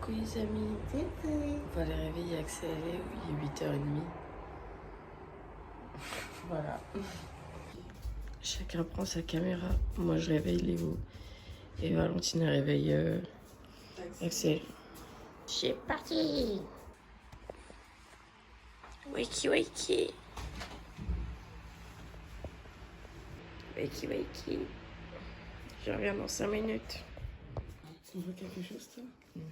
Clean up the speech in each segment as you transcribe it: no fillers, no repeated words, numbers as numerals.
Coucou les amis. On va les réveiller accélérés, oui, il est 8h30. Voilà. Chacun prend sa caméra. Moi je réveille Léo. Et Valentine réveille Axel. C'est parti. Wakey wakey. Wakey wakey. Je reviens dans 5 minutes. Tu vois quelque chose toi? Oui.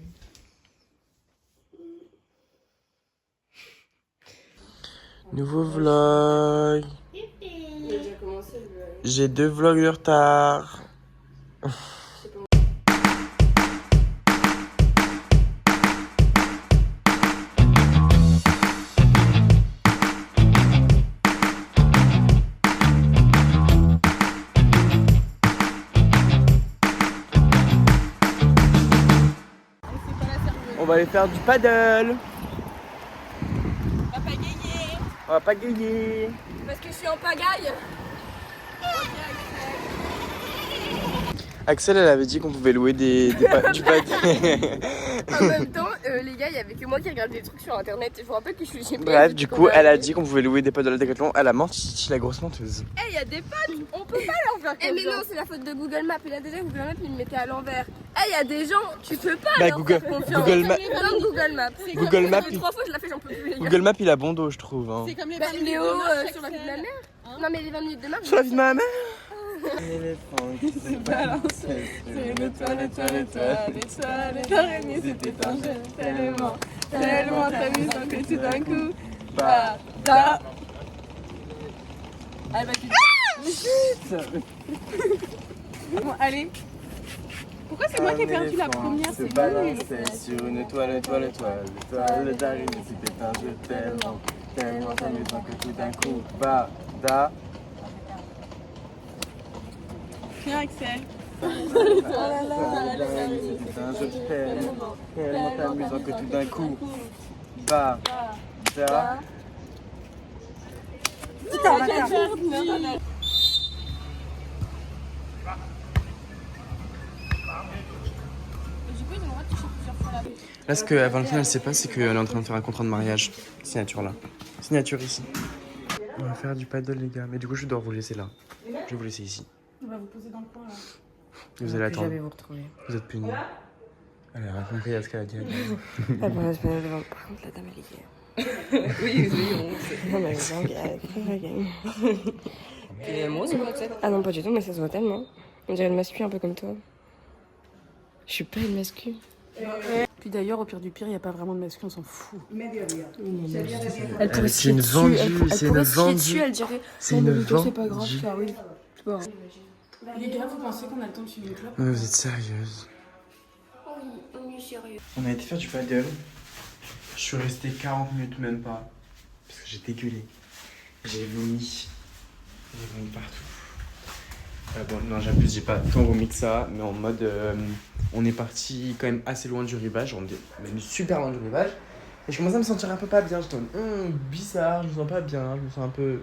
Nouveau vlog. J'ai 2 vlogs de retard. On va aller faire du paddle. On va pagayer. On va pagayer. Parce que je suis en pagaille. Axel, elle avait dit qu'on pouvait louer du paddle. En même temps, les gars, il y avait que moi qui regardais des trucs sur internet. Je vous rappelle que je suis GPS. Bref, du coup, elle a dit qu'on pouvait louer des paddles à Decathlon. Elle a menti, la grosse menteuse. Eh, il y a des potes, on peut pas leur faire confiance. Eh, mais non, c'est la faute de Google Maps. Il a déjà Google Maps, il me mettait à l'envers. Eh, il y a des gens, tu peux pas leur faire confiance. Google Maps. Comme Google Maps. Google Maps. 3 fois, je l'ai fait, j'en peux plus, les gars. Google Maps, il a bon dos, je trouve. Hein. C'est comme les Léo sur la vie de ma mère. Non, mais les 20 minutes de marche. Sur la vie de ma mère. L'éléphant qui s'est balancé sur l'étoile, l'araignée c'était un jeu tellement amusant que tout d'un coup, bada. Allez, bah tu bon, allez. Pourquoi c'est moi qui ai perdu la première? Se balançait sur une toile d'araignée, c'était un jeu tellement amusant que tout d'un coup, bada. Viens Axel. C'était un jeu tellement amusant que tout d'un coup, bada. Là, ce que Valentine, elle sait pas, c'est qu'elle est en train de faire un contrat de mariage. Signature là. Signature ici. On va faire du paddle, les gars. Mais du coup, je dois vous laisser là. Je vais vous laisser ici. On va vous poser dans le coin là. Vous allez attendre. Jamais vous retrouver. Vous êtes punis. Elle a rien compris à ce qu'elle a dit. Par contre, la dame, elle est gay. Oui, on Non, mais elle est gay. Et moi, c'est quoi, ah non, pas du tout, mais ça se voit tellement. On dirait une mascu un peu comme toi. Je suis pas une mascu. Puis d'ailleurs, au pire du pire, il n'y a pas vraiment de masque, on s'en fout. Elle pourrait C'est une vendue, c'est une vendue. Elle dirait, C'est une vendue. c'est pas grave, ça, oui. C'est pas grave. Les gars, vous pensez qu'on a le temps de filmer le club? Vous êtes sérieuse? Oui, on est sérieux. On a été faire du paddle. Je suis resté 40 minutes, même pas. Parce que j'ai dégueulé. J'ai vomi. J'ai vomi partout. Bon, non, j'abuse, j'ai pas tant vomi que ça. Mais en mode. On est parti quand même assez loin du rivage. On est même super loin du rivage. Et je commençais à me sentir un peu pas bien. J'étais en mode, bizarre, je me sens pas bien. Je me sens un peu.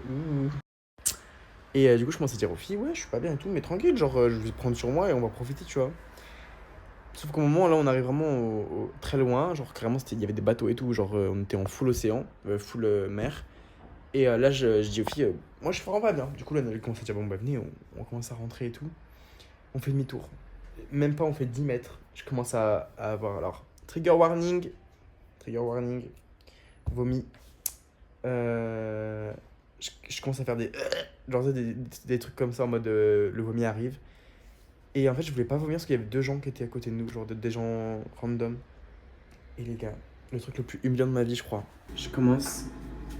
Et du coup, je commençais à dire aux filles, ouais, je suis pas bien et tout. Mais tranquille, genre, je vais prendre sur moi et on va profiter, tu vois. Sauf qu'au moment là on arrive vraiment très loin, genre carrément il y avait des bateaux et tout, genre on était en full océan, full mer. Et là je dis aux filles, moi je suis vraiment pas bien. Du coup là elle commence à dire bon bah venez, on commence à rentrer et tout. On fait demi-tour. Même pas on fait 10 mètres. Je commence à avoir alors trigger warning, vomi. Je commence à faire des trucs comme ça en mode le vomi arrive. Et en fait, je voulais pas vomir parce qu'il y avait 2 gens qui étaient à côté de nous, genre des gens random. Et les gars, le truc le plus humiliant de ma vie, je crois. Je commence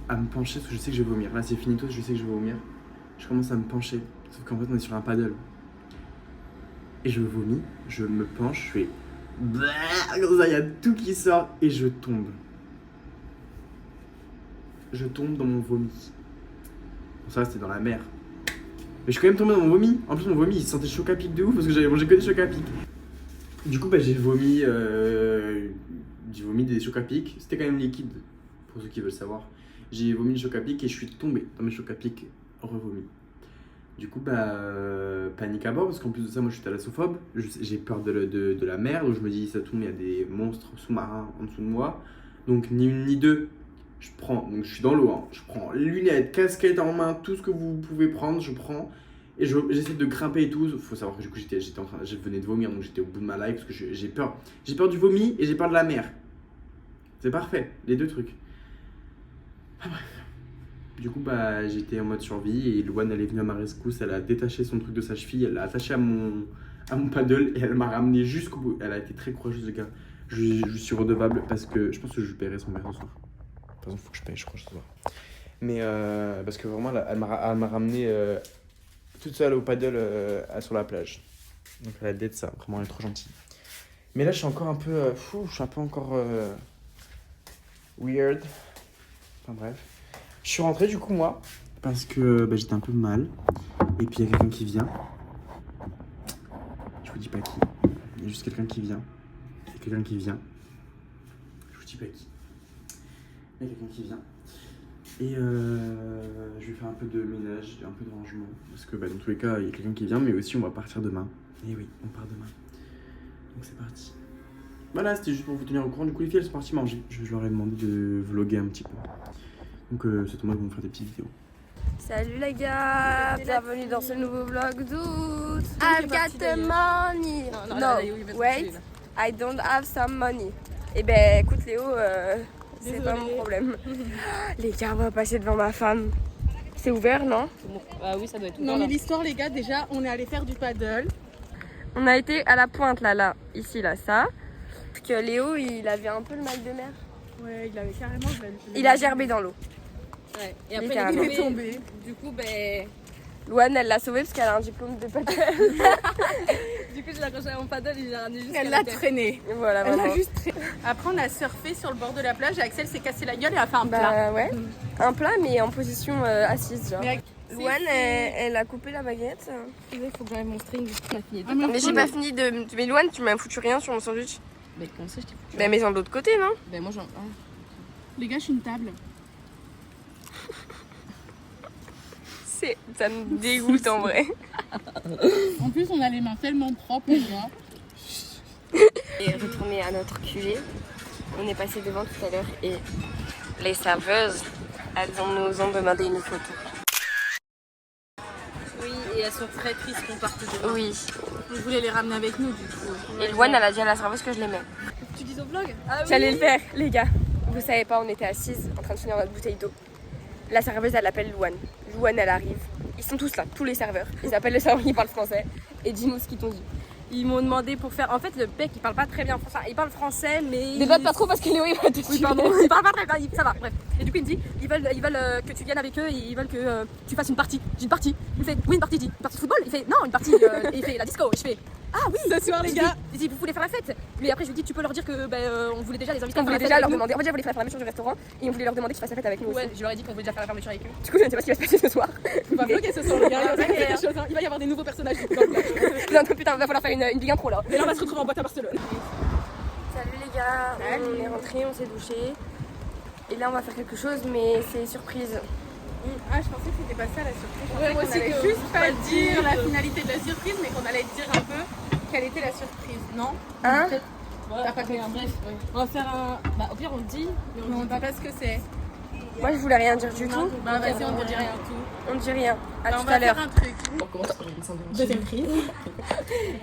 à me pencher parce que je sais que je vais vomir. Là, c'est finito, je sais que je vais vomir. Je commence à me pencher, sauf qu'en fait, on est sur un paddle. Et je vomis, je me penche, je fais. Comme ça, il y a tout qui sort et je tombe. Je tombe dans mon vomi. Bon, ça, c'était dans la mer. Mais je suis quand même tombé dans mon vomi. En plus, mon vomi, il sentait choc à pic de ouf parce que j'avais mangé que des chocs à pic. Du coup, bah, j'ai vomi des chocs à pic. C'était quand même liquide, pour ceux qui veulent savoir. J'ai vomi des chocs à pic et je suis tombé dans mes chocs à pic revomis. Du coup, panique à bord, parce qu'en plus de ça, moi je suis thalassophobie, j'ai peur de la mer, donc je me dis, ça tombe, il y a des monstres sous-marins en dessous de moi. Donc, ni une ni deux, donc je suis dans l'eau, hein, je prends lunettes, casquette en main, tout ce que vous pouvez prendre, je prends. Et j'essaie de grimper et tout. Faut savoir que du coup, je venais de vomir, donc j'étais au bout de ma life, parce que j'ai peur. J'ai peur du vomi et j'ai peur de la mer. C'est parfait, les deux trucs. Ah, bref. Du coup, j'étais en mode survie et Louane, elle est venue à ma rescousse. Elle a détaché son truc de sa cheville, elle l'a attaché à mon paddle et elle m'a ramené jusqu'au bout. Elle a été très courageuse, les gars. Je suis redevable parce que je pense que je paierai son verre ce soir. De toute façon, faut que je paye, je crois, ce soir. Mais parce que vraiment, elle m'a ramené toute seule au paddle sur la plage. Donc, elle a l'aide de ça. Vraiment, elle est trop gentille. Mais là, je suis encore un peu je suis un peu encore weird. Enfin, bref. Je suis rentré du coup moi parce que j'étais un peu mal et puis il y a quelqu'un qui vient. Je vous dis pas qui. Il y a juste quelqu'un qui vient. Il y a quelqu'un qui vient. Je vous dis pas qui. Il y a quelqu'un qui vient. Et je vais faire un peu de ménage, un peu de rangement parce que dans tous les cas il y a quelqu'un qui vient, mais aussi on va partir demain. Et oui, on part demain. Donc c'est parti. Voilà, c'était juste pour vous tenir au courant. Du coup les filles elles sont parties manger. Je leur ai demandé de vlogger un petit peu. Donc c'est moi qui vais me faire des petites vidéos. Salut les gars, bienvenue dans ce nouveau vlog d'août. I've got the money. No, wait, I don't have some money. Eh ben écoute Léo, c'est pas mon problème. Les gars, on va passer devant ma femme. C'est ouvert, non? Ah oui, ça doit être ouvert. Non mais l'histoire les gars, déjà on est allé faire du paddle. On a été à la pointe là, ici là, ça. Parce que Léo, il avait un peu le mal de mer. Ouais, il avait carrément... Il a gerbé dans l'eau. Ouais, et après il est tombé. Du coup, Louane, elle l'a sauvé parce qu'elle a un diplôme de paddle. Du coup, je l'ai accroché à mon paddle et j'ai ramené juste. Elle l'a traîné. Voilà, elle l'a juste traîné. Après, on a surfé sur le bord de la plage et Axel s'est cassé la gueule et a fait un plat. Ouais, un plat mais en position assise, genre. Louane, elle a coupé la baguette. Il faut que j'enlève mon string. Mais j'ai pas fini de. Mais Louane, tu m'as foutu rien sur mon sandwich. Mais comment ça, je t'ai foutu? Mais mets-en de l'autre côté, non? Ben moi, Les gars, je suis une table. Ça me dégoûte en vrai. En plus, on a les mains tellement propres, les gars. Et retourner à notre QG. On est passé devant tout à l'heure et les serveuses, elles nous ont demandé une photo. Oui, et elles sont très tristes qu'on parte demain. Oui. On voulait les ramener avec nous, du coup. Et Louane, elle a dit à la serveuse que je l'aimais. Tu dis au vlog? Ah, oui. J'allais le faire, les gars. Vous savez pas, on était assises en train de finir notre bouteille d'eau. La serveuse, elle appelle Louane. Louane, elle arrive. Ils sont tous là, tous les serveurs. Ils appellent le serveur qui parle français. Et dis-nous ce qu'ils t'ont dit. Ils m'ont demandé pour faire. En fait, le mec, il parle pas très bien français. Enfin, il parle français, mais. Débatte pas trop parce que Léo, il va te tuer. Oui, pardon. Il parle pas très bien. Ça va, bref. Et du coup, il me dit ils veulent que tu viennes avec eux. Et ils veulent que tu fasses une partie. J'ai une partie. Il me fait oui, une partie. Une partie de football. Il fait non, une partie. Et il fait la disco. Et je fais ah oui. Ce soir, les gars. Il dit vous voulez faire la fête. Mais après, je lui dis tu peux leur dire que on voulait déjà les inviter. On voulait déjà leur demander. En fait, on voulait faire la fermeture du restaurant et on voulait leur demander qu'ils fassent la fête avec nous. Ouais, je leur ai dit qu'on voulait déjà faire la fermeture avec eux. Du coup, je ne sais pas ce qui va se passer ce soir. On va vlogger ce soir, les gars. Il va y avoir des nouveaux personnages. Non, putain, va falloir faire une big intro là. Et là, on va se retrouver en boîte à Barcelone. Salut les gars, on est rentrés, on s'est douché. Et là, on va faire quelque chose, mais c'est surprise. Ah, je pensais que c'était pas ça la surprise. Ouais, moi aussi, qu'on juste pas dire la finalité de la surprise, mais qu'on allait te dire un peu quelle était la surprise, non? Hein? T'as pas compris? Bref, on va faire un. Bah, au pire, on le dit, mais on ne dit pas ce que c'est. Moi, je voulais rien dire du tout. Bah, vas-y, on ne dit rien tout. On dit rien. À tout à l'heure. On va faire un truc. On commence par une syndrome. Deuxième prise.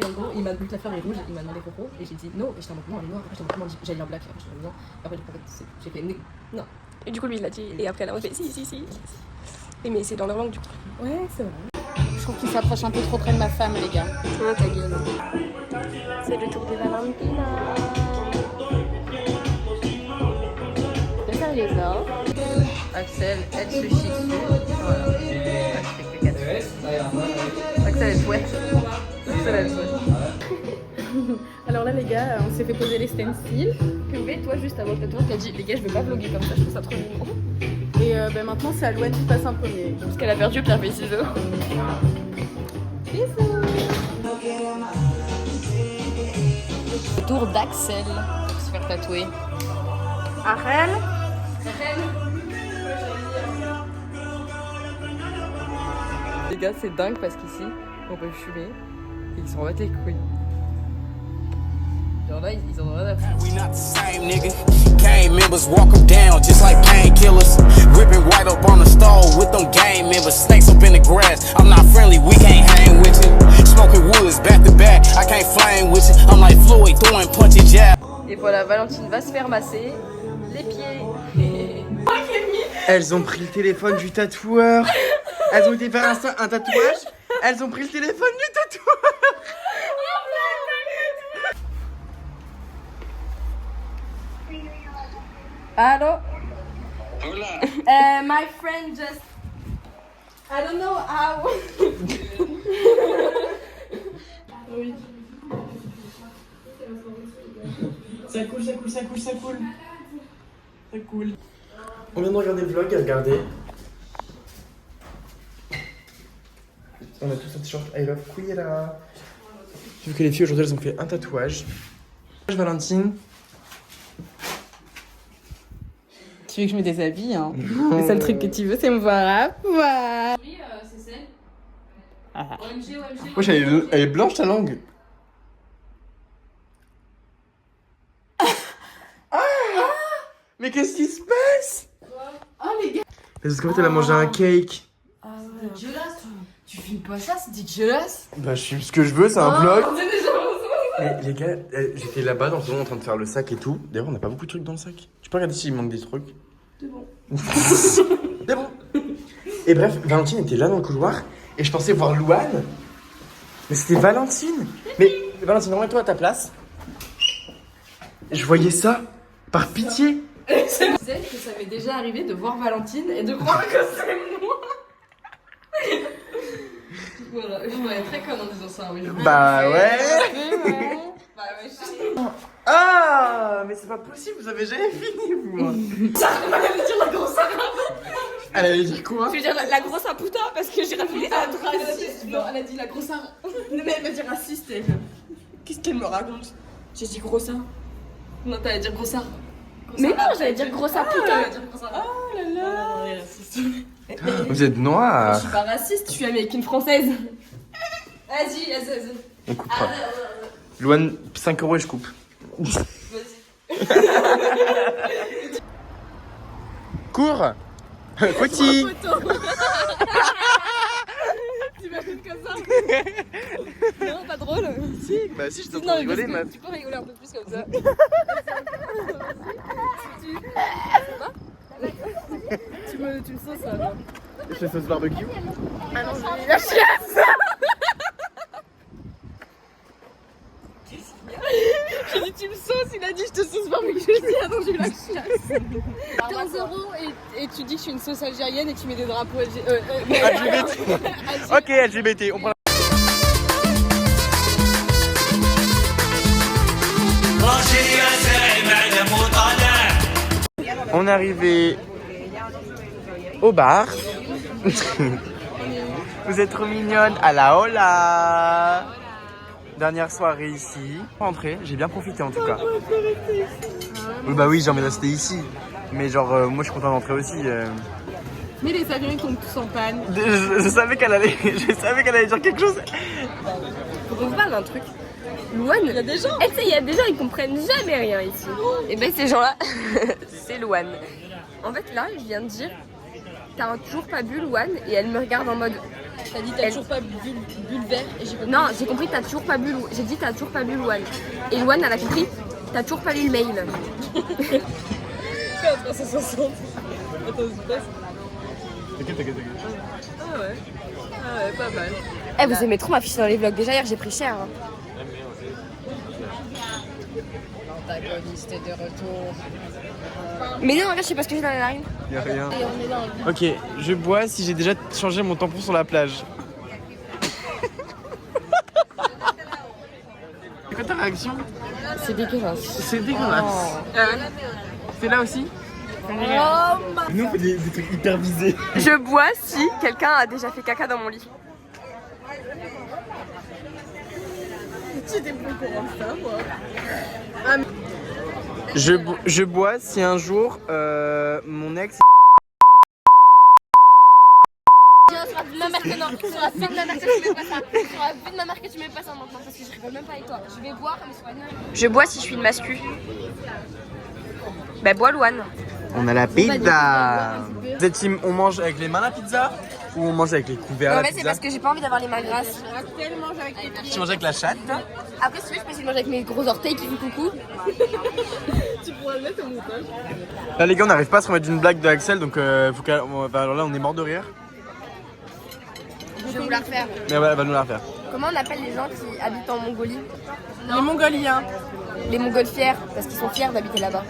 Et en gros, il m'a dit la fleur est rouge, il m'a demandé pourquoi, et j'ai dit non, et j'étais en mode non, elle est noire, après j'étais en mode non, j'allais en black, après j'étais en mode non, après j'ai fait non. Et du coup, lui, il l'a dit, et après, là, on fait si. Et mais c'est dans leur langue, du coup. Ouais, c'est vrai. Je trouve qu'il s'approche un peu trop près de ma femme, les gars. Oh, ta gueule. C'est le tour de Valentina. Ça, les a. Axel, elle se chie dessus. Voilà. Axel, elle fouette. Axel, elle fouette. Alors là, les gars, on s'est fait poser les stencils. Que toi, juste avant que toi, t'as dit, les gars, je veux pas vlogger comme ça, je trouve ça trop mignon. Et maintenant, c'est à Louane qui passe en premier. Parce qu'elle a perdu pierre feuille ciseaux. Bisous. Tour d'Axel pour se faire tatouer. Arel. Les gars, c'est dingue parce qu'ici, on peut fumer et ils s'en battent les couilles. Genre là, ils en ont rien à foutre. We not the same, nigga. Gang members walk them down just like painkillers. Ripping white up on the stove with them gang members. Snakes up in the grass. I'm not friendly, we can't hang with you. Smoking woods back to back. I can't flame with you. I'm like Floyd throwing punching jabs. Et voilà, Valentine va se faire masser les pieds. Elles ont pris le téléphone du tatoueur. Elles ont été faire un tatouage. Elles ont pris le téléphone du tatoueur. Allô? My friend just... I don't know how... Oui. Ça coule, ça coule, ça coule, ça coule. Ça coule. On vient de regarder le vlog, regardez. On a tous un t-shirt I love Queera. Sauf que les filles aujourd'hui elles ont fait un tatouage. Valentine. Tu veux que je me déshabille hein? Non. Le seul truc que tu veux, c'est me voir à poil. Oui, c'est celle. Ah. OMG. Wesh, elle est blanche ta langue. Ah mais qu'est-ce qui se passe? Oh les gars. Parce qu'en fait elle a mangé un cake. Ah ouais. Dégueulasse. Tu filmes pas ça, c'est dégueulasse. Bah je filme ce que je veux, c'est un vlog. C'est déjà Mais les gars, j'étais là-bas dans le salon en train de faire le sac et tout. D'ailleurs on n'a pas beaucoup de trucs dans le sac. Tu peux regarder s'il manque des trucs. C'est bon. C'est bon. Et bref, Valentine était là dans le couloir et je pensais voir Louane. Mais c'était Valentine. Mais Valentine, remets-toi à ta place. Je voyais ça par pitié. Je disais que ça m'est déjà arrivé de voir Valentine et de croire que c'est moi. Voilà, je dois être très conne en disant ça, oui. Bah ouais. Bah ouais, Ah, mais c'est pas possible, vous avez jamais fini vous. Ça va dire la grosse arabe. Elle allait dire quoi? Tu veux dire la grosse à putain parce que j'ai raffiné à Raciste. Non, elle a dit la grosse arabe. Non, mais elle m'a dit raciste, elle. Qu'est-ce qu'elle me raconte? J'ai dit gros sein. Non, t'allais dire gros arabe. Mais non, j'allais dire grosse à putain. Oh là là. Vous êtes Je noir. suis pas raciste, je suis américaine française. Vas-y. On coupera. Louane, 5 € et je coupe. Cours. Petit. T'imagines comme ça? Non, pas drôle. Si. Bah si, je t'entends rigoler, meuf. Tu peux rigoler un peu plus comme ça. Tu me sauces là. Je fais sauce barbecue. Ah non, j'ai mis la chiasse. J'ai dit tu me sauces, il a dit je te sauce barbecue. J'ai dit ah non, j'ai eu la chiasse. 15 € et tu dis que je suis une sauce algérienne et tu mets des drapeaux LGBT. Ok, LGBT, on prend On est arrivé au bar. Vous êtes trop mignonne. À la hola. Dernière soirée ici. Rentrée, j'ai bien profité en tout cas. Oui, bah oui, j'ai envie de rester ici. Mais genre, moi je suis content d'entrer aussi. Mais les avions ils tombent tous en panne. Je savais qu'elle allait dire quelque chose. Faut qu'on se parle d'un truc. Louane, il y a des gens. Elle, tu sais, il y a des gens, ils comprennent jamais rien ici. Et ben ces gens-là, c'est Louane. En fait, là, je viens de dire, t'as toujours pas bu Louane, et elle me regarde en mode. T'as dit t'as toujours pas bu le verre et j'ai pas. Non, j'ai compris, t'as toujours pas bu. J'ai dit, t'as toujours pas bu Louane. Et Louane, elle a compris, t'as toujours pas lu le mail. 360. Attends, c'est pas. T'inquiète. Ah ouais, pas mal. Eh, vous aimez trop m'afficher dans les vlogs. Déjà, hier, j'ai pris cher. Hein. L'antagoniste est de retour. Mais non, regarde, je sais pas ce que j'ai dans les narines. Y'a rien. Et on est dans le. Ok, je bois si j'ai déjà changé mon tampon sur la plage. C'est quoi ta réaction? C'est dégueulasse. C'est dégueulasse. C'est là aussi? Nous on fait des trucs hyper visés. Je bois si quelqu'un a déjà fait caca dans mon lit. Tu t'es pas au courant de ça, moi. Je bois si un jour mon ex. ma mère que non. Sur la vie de ma mère que tu mets pas ça. Sur la vie de ma mère que tu mets pas ça maintenant parce que je rigole même pas avec toi. Je vais boire mais sois nul. Je bois si je suis une mascu. Bah bois Louane. On a la pizza. Vous êtes team, on mange avec les mains la pizza ou on mange avec les couverts En la fait c'est pizza? parce que j'ai pas envie d'avoir les mains grasses. Tu manges avec la chatte? Après si tu veux je peux essayer de manger avec mes gros orteils qui font coucou. Là les gars on n'arrive pas à se remettre d'une blague de Axel donc faut alors là on est mort de rire. Je vais vous la refaire. Mais ouais, elle va nous la refaire. Comment on appelle les gens qui habitent en Mongolie? Les Mongoliens. Les Montgolfières parce qu'ils sont fiers d'habiter là-bas.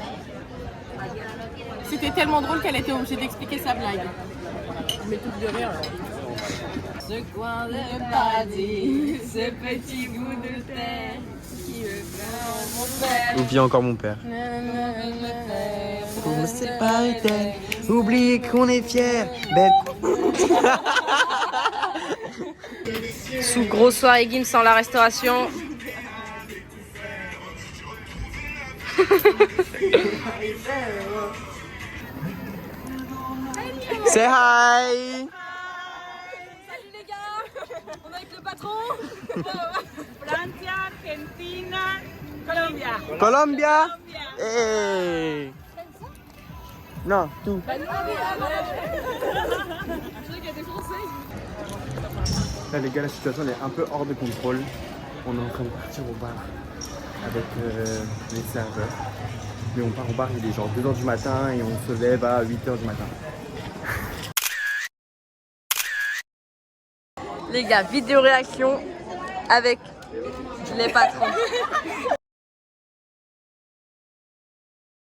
C'était tellement drôle qu'elle était obligée d'expliquer sa blague. Je m'étouffe de rire. Ce coin de paradis, ce petit bout de terre qui veut faire mon père. Oublie encore mon père. Pour me séparer d'elle, oubliez qu'on est fiers, belle. Sous grosse soirée Gims sans la restauration. Say hi. Salut les gars. On est avec le patron. Francia, Argentina, Colombia. Colombia. Hey. Non, tout. Là les gars, la situation elle est un peu hors de contrôle. On est en train de partir au bar avec les serveurs. Mais on part au bar, il est genre 2h du matin et on se lève à 8h du matin. Les gars, vidéo réaction avec les patrons.